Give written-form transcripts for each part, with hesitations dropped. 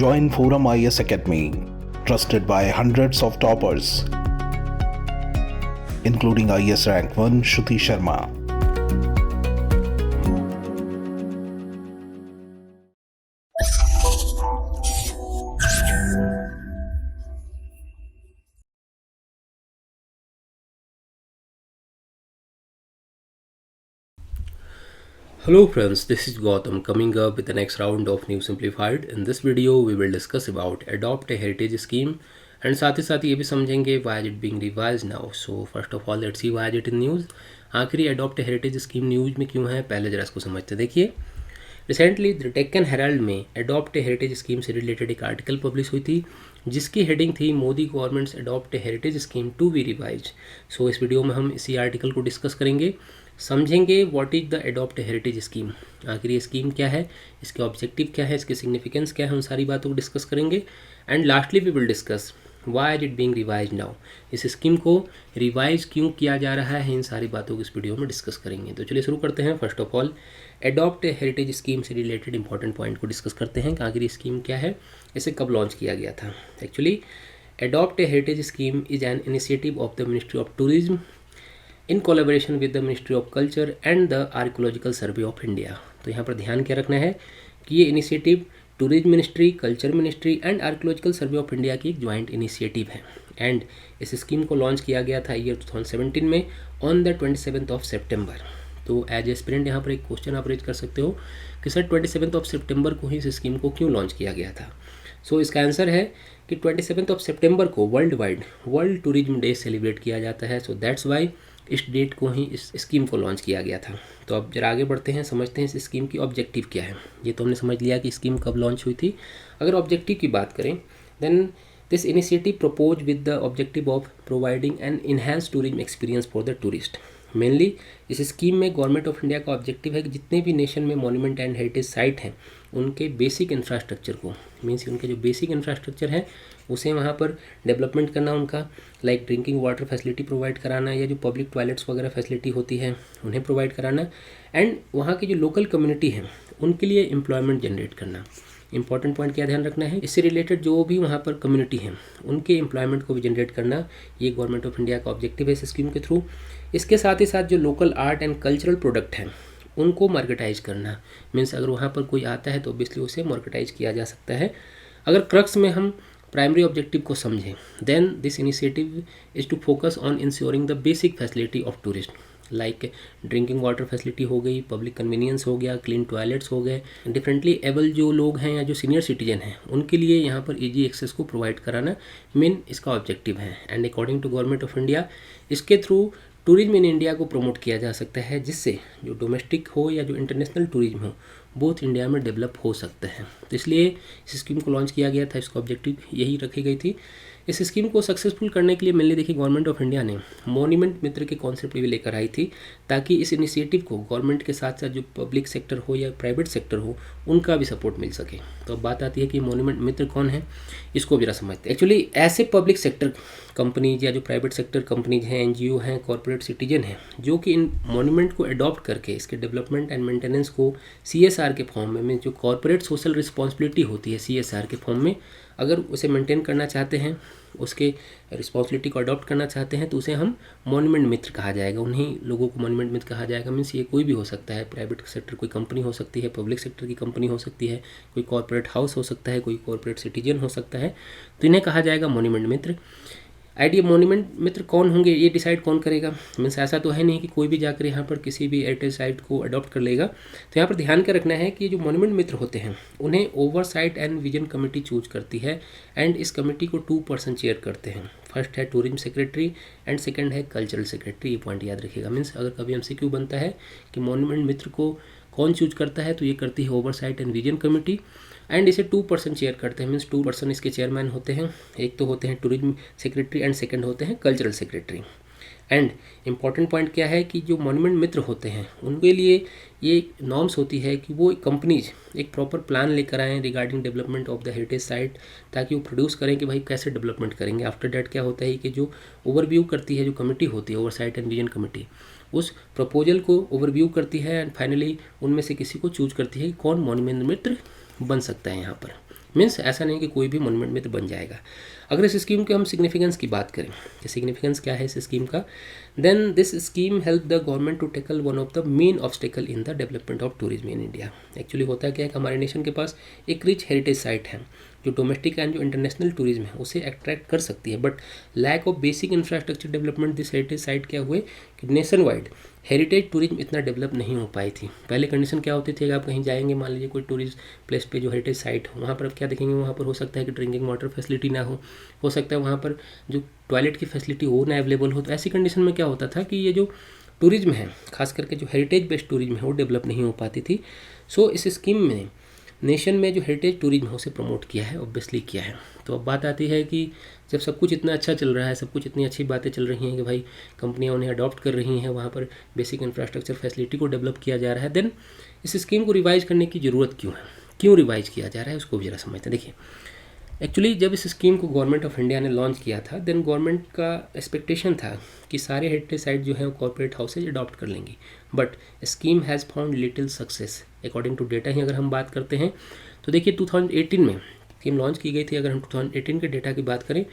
Join Forum IS Academy, trusted by hundreds of toppers, including IS Rank 1 Shruti Sharma. Hello friends, this is Gautam coming up with the next round of New Simplified. In this video, we will discuss about adopt a heritage scheme and साथ ही साथ ये भी समझेंगे why is it being revised now. So first of all, let's see why is it in news. आखिर ये adopt a heritage scheme news में क्यों है, पहले जरा इसको समझते देखिए. रिसेंटली द डेक्कन हेराल्ड में अडॉप्ट ए हेरिटेज स्कीम से रिलेटेड एक आर्टिकल पब्लिश हुई थी जिसकी हेडिंग थी Modi government's adopt a heritage scheme to be revise. So इस वीडियो में हम इसी आर्टिकल को डिस्कस करेंगे, समझेंगे what is the adopt a heritage scheme, आखिर ये स्कीम क्या है, इसके ऑब्जेक्टिव क्या है, इसके सिग्निफिकेंस क्या है, उन सारी बातों को डिस्कस करेंगे. And lastly we will discuss why is it being revise now, इस स्कीम को रिवाइज क्यों किया जा रहा है, इन सारी बातों को इस वीडियो में डिस्कस करेंगे. तो चलिए शुरू करते हैं. First of all adopt a heritage scheme से रिलेटेड इंपॉर्टेंट पॉइंट को डिस्कस करते हैं कि आखिर ये स्कीम क्या है, इसे कब लॉन्च किया गया था. Actually adopt a heritage scheme is an initiative of the ministry of tourism in collaboration with the ministry of culture and the archaeological survey of India. तो यहाँ पर ध्यान क्या रखना है कि ये initiative tourism ministry, culture ministry and archaeological survey of India की एक ज्वाइंट इनिशिएटिव है. एंड इस स्कीम को लॉन्च किया गया था ईयर 2017 में ऑन द 27 ऑफ सेप्टेम्बर. तो एज एस्पिरेंट यहाँ पर एक क्वेश्चन आप रेज कर सकते हो कि सर 27 ऑफ सेप्टेम्बर को ही इस स्कीम को क्यों लॉन्च किया गया था. सो इसका आंसर है कि 27 ऑफ सेप्टेम्बर को world wide world tourism day celebrate किया जाता है. सो दैट्स वाई इस डेट को ही इस स्कीम को लॉन्च किया गया था. तो अब जरा आगे बढ़ते हैं, समझते हैं इस स्कीम की ऑब्जेक्टिव क्या है. ये तो हमने समझ लिया कि स्कीम कब लॉन्च हुई थी. अगर ऑब्जेक्टिव की बात करें then this initiative propose with the objective of providing an enhance tourism experience for the tourist. Mainly इस स्कीम में गवर्नमेंट ऑफ इंडिया का ऑब्जेक्टिव है कि जितने भी नेशन में मॉन्यूमेंट एंड हेरिटेज साइट हैं उनके बेसिक इंफ्रास्ट्रक्चर को, मीन्स उनके जो बेसिक इंफ्रास्ट्रक्चर है उसे वहाँ पर डेवलपमेंट करना, उनका like drinking water facility provide कराना या जो पब्लिक टॉयलेट्स वगैरह फैसिलिटी होती है उन्हें प्रोवाइड कराना. एंड वहाँ की जो लोकल कम्युनिटी है उनके लिए एम्प्लॉयमेंट जनरेट करना. इंपॉर्टेंट पॉइंट क्या ध्यान रखना है, इससे रिलेटेड जो भी वहाँ पर कम्युनिटी है उनके एम्प्लॉयमेंट को भी जनरेट करना, ये गवर्नमेंट ऑफ इंडिया का ऑब्जेक्टिव है इस स्कीम के थ्रू. इसके साथ ही साथ जो local art and cultural product हैं उनको मार्केटाइज करना. मीन्स अगर वहाँ पर कोई आता है तो ऑब्वियसली उसे मार्केटाइज किया जा सकता है. अगर क्रक्स में हम प्राइमरी ऑब्जेक्टिव को समझें then this initiative is to focus on ensuring the basic facility of tourist, like drinking water facility हो गई, पब्लिक कन्वीनियंस हो गया, क्लीन टॉयलेट्स हो गए. डिफरेंटली एबल जो लोग हैं या जो सीनियर सिटीजन हैं उनके लिए यहाँ पर ईजी एक्सेस को प्रोवाइड कराना मेन इसका ऑब्जेक्टिव है. And according to government of India इसके थ्रू टूरिज्म इन इंडिया को प्रमोट किया जा सकता है, जिससे जो डोमेस्टिक हो या जो इंटरनेशनल टूरिज्म हो बोथ इंडिया में डेवलप हो सकते हैं. तो इसलिए इस स्कीम को लॉन्च किया गया था, इसका ऑब्जेक्टिव यही रखी गई थी. इस स्कीम को सक्सेसफुल करने के लिए मेनली देखिए गवर्नमेंट ऑफ इंडिया ने मॉन्यूमेंट मित्र के कॉन्सेप्ट भी लेकर आई थी ताकि इस इनिशिएटिव को गवर्नमेंट के साथ साथ जो पब्लिक सेक्टर हो या प्राइवेट सेक्टर हो उनका भी सपोर्ट मिल सके. तो अब बात आती है कि मॉन्यूमेंट मित्र कौन है, इसको जरा समझते हैं. एक्चुअली ऐसे पब्लिक सेक्टर कंपनीज या जो प्राइवेट सेक्टर कंपनीज हैं, एनजीओ हैं, कॉर्पोरेट सिटीजन हैं जो कि इन मॉन्यूमेंट को अडॉप्ट करके इसके डेवलपमेंट एंड मेंटेनेंस को सीएसआर के फॉर्म में जो कॉर्पोरेट सोशल रिस्पॉन्सिबिलिटी होती है सीएसआर के फॉर्म में अगर उसे मेंटेन करना चाहते हैं, उसके रिस्पॉन्सिबिलिटी को अडॉप्ट करना चाहते हैं तो उसे हम मॉन्यूमेंट मित्र कहा जाएगा. उन्हीं लोगों को मॉन्यूमेंट मित्र कहा जाएगा. मीन्स ये कोई भी हो सकता है, प्राइवेट सेक्टर कोई कंपनी हो सकती है, पब्लिक सेक्टर की कंपनी हो सकती है, कोई कॉर्पोरेट हाउस हो सकता है, कोई कॉर्पोरेट सिटीजन हो सकता है, तो इन्हें कहा जाएगा मॉन्यूमेंट मित्र. आइडिया मॉन्यूमेंट मित्र कौन होंगे ये डिसाइड कौन करेगा. मीन्स ऐसा तो है नहीं कि कोई भी जाकर यहाँ पर किसी भी हेरिटेज साइट को अडॉप्ट कर लेगा. तो यहाँ पर ध्यान क्या रखना है कि जो मॉन्यूमेंट मित्र होते हैं उन्हें oversight and vision committee choose करती है. एंड इस कमेटी को 2 पर्सन चेयर करते हैं. फर्स्ट है टूरिज्म सेक्रेटरी एंड सेकंड है कल्चरल सेक्रेटरी. ये पॉइंट याद रखिएगा. मीन्स अगर कभी एमसीक्यू बनता है कि मॉन्यूमेंट मित्र को कौन चूज करता है तो ये करती है oversight and vision committee. And इसे 2 पर्सन चेयर करते हैं. मीन्स 2 पर्सन इसके चेयरमैन होते हैं. एक तो होते हैं टूरिज्म सेक्रेटरी एंड सेकंड होते हैं cultural secretary. And important point क्या है कि जो मॉन्यूमेंट मित्र होते हैं उनके लिए ये नॉर्म्स होती है कि वो कंपनीज एक प्रॉपर प्लान लेकर आएँ regarding development of the heritage site, ताकि वो प्रोड्यूस करें कि भाई कैसे डेवलपमेंट करेंगे. आफ्टर डैट क्या होता है कि जो ओवरव्यू करती है जो कमेटी होती है ओवरसाइट एंड विजन कमेटी, उस प्रपोजल को ओवरव्यू करती है एंड फाइनली उनमें से किसी को चूज करती है कि कौन मॉन्यूमेंट मित्र बन सकता है यहाँ पर. मीन्स ऐसा नहीं कि कोई भी मोनूमेंट में तो बन जाएगा। अगर इस स्कीम के हम सिग्निफिकेंस की बात करें कि सिग्निफिकेंस क्या है इस स्कीम का, then this scheme help the government to tackle one of the main obstacle in the development of tourism in India. Actually होता क्या है कि हमारे नेशन के पास एक रिच हेरिटेज साइट है जो डोमेस्टिक एंड जो इंटरनेशनल टूरिज्म है उसे अट्रैक्ट कर सकती है, but lack of basic infrastructure development this heritage site क्या हुए कि नेशन वाइड हेरिटेज टूरिज्म इतना डेवलप नहीं हो पाई थी। पहले कंडीशन क्या होती थी कि आप कहीं जाएंगे, मान लीजिए कोई टूरिस्ट प्लेस पे जो हेरिटेज साइट हो, वहाँ पर आप क्या देखेंगे, वहाँ पर हो सकता है कि ड्रिंकिंग वाटर फैसिलिटी ना हो सकता है वहाँ पर जो टॉयलेट की फैसिलिटी हो ना अवेलेबल हो। तो ऐसी कंडीशन में क्या होता था कि ये जो टूरिज्म है, खास करके जो हेरिटेज बेस्ड टूरिज्म है वो डेवलप नहीं हो पाती थी। सो इस स्कीम में नेशन में जो हेरिटेज टूरिज्म है उसे प्रमोट किया है, ऑब्वियसली किया है। तो अब बात आती है कि जब सब कुछ इतना अच्छा चल रहा है, सब कुछ इतनी अच्छी बातें चल रही हैं कि भाई कंपनियां उन्हें अडॉप्ट कर रही हैं, वहाँ पर बेसिक इंफ्रास्ट्रक्चर फैसिलिटी को डेवलप किया जा रहा है, देन इस स्कीम को रिवाइज करने की ज़रूरत क्यों है, क्यों रिवाइज किया जा रहा है, उसको भी ज़रा समझते हैं। देखिए, एक्चुअली जब इस स्कीम को गवर्नमेंट ऑफ इंडिया ने लॉन्च किया था, देन गवर्नमेंट का एक्सपेक्टेशन था कि सारे हेरिटेज साइट जो है वो कॉर्पोरेट हाउसेज अडॉप्ट कर लेंगी, but scheme has found little success according to data. ही अगर हम बात करते हैं तो देखिए 2018 में स्कीम लॉन्च की गई थी। अगर हम 2018 के डेटा की बात करें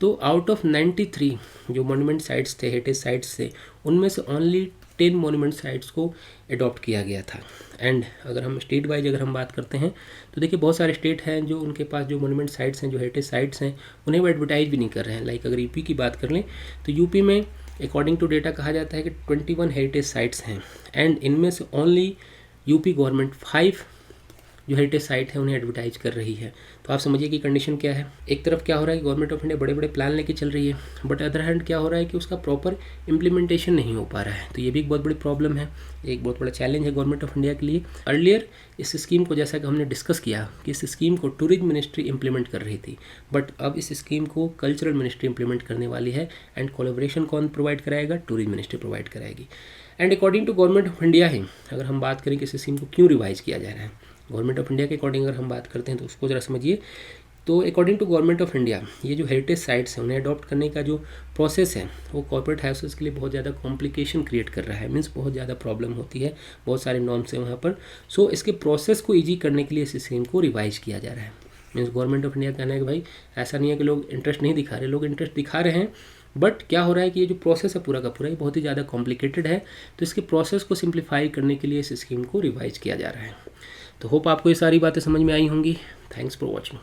तो आउट ऑफ 93 जो मोनूमेंट साइट्स थे, हेरिटेज साइट्स थे, उनमें से ओनली 10 मोनूमेंट साइट्स को अडॉप्ट किया गया था। एंड अगर हम स्टेट वाइज अगर हम बात करते हैं तो देखिए बहुत सारे स्टेट हैं जो उनके पास जो मोनूमेंट साइट्स हैं, जो हेरिटेज साइट्स हैं, उन्हें वो एडवर्टाइज भी नहीं कर रहे हैं। लाइक अगर यूपी की बात कर लें तो यूपी में अकॉर्डिंग टू डेटा कहा जाता है कि 21 हेरिटेज साइट्स हैं, एंड इनमें से ओनली यूपी गवर्नमेंट 5 जो हेरिटेज साइट है उन्हें एडवर्टाइज कर रही है। तो आप समझिए कि कंडीशन क्या है। एक तरफ क्या हो रहा है कि गवर्नमेंट ऑफ इंडिया बड़े बड़े प्लान लेके चल रही है, बट अदर हैंड क्या हो रहा है कि उसका प्रॉपर इंप्लीमेंटेशन नहीं हो पा रहा है। तो ये भी एक बहुत बड़ी प्रॉब्लम है, एक बहुत बड़ा चैलेंज है गवर्नमेंट ऑफ इंडिया के लिए। अर्लियर इस स्कीम को, जैसा कि हमने डिस्कस किया कि इस स्कीम को टूरिज्म मिनिस्ट्री इंप्लीमेंट कर रही थी, बट अब इस स्कीम को कल्चरल मिनिस्ट्री इंप्लीमेंट करने वाली है, एंड कोलैबोरेशन कौन प्रोवाइड कराएगा, टूरिज्म मिनिस्ट्री प्रोवाइड कराएगी। And according to government of India ही अगर हम बात करें कि इस स्कीम को क्यों रिवाइज किया जा रहा है, गवर्नमेंट ऑफ इंडिया के अकॉर्डिंग अगर हम बात करते हैं तो उसको ज़रा समझिए। तो according to government of India ये जो हेरिटेज साइट्स हैं उन्हें अडॉप्ट करने का जो प्रोसेस है वो कॉर्पोरेट हाउसेस के लिए बहुत ज़्यादा कॉम्प्लिकेशन क्रिएट कर रहा है, मीन्स बहुत ज़्यादा प्रॉब्लम होती है, बहुत सारे नॉर्म्स हैं वहाँ पर। सो इसके प्रोसेस को ईजी करने के लिए इस स्कीम को रिवाइज किया जा रहा है। मीन्स गवर्नमेंट ऑफ इंडिया कहना है कि भाई ऐसा नहीं है कि लोग इंटरेस्ट नहीं दिखा रहे, लोग इंटरेस्ट दिखा रहे हैं, बट क्या हो रहा है कि ये जो प्रोसेस है पूरा का पूरा ये बहुत ही ज़्यादा कॉम्प्लिकेटेड है। तो इसके प्रोसेस को सिंप्लीफाई करने के लिए इस स्कीम को रिवाइज किया जा रहा है। तो होप आपको ये सारी बातें समझ में आई होंगी। Thanks for watching.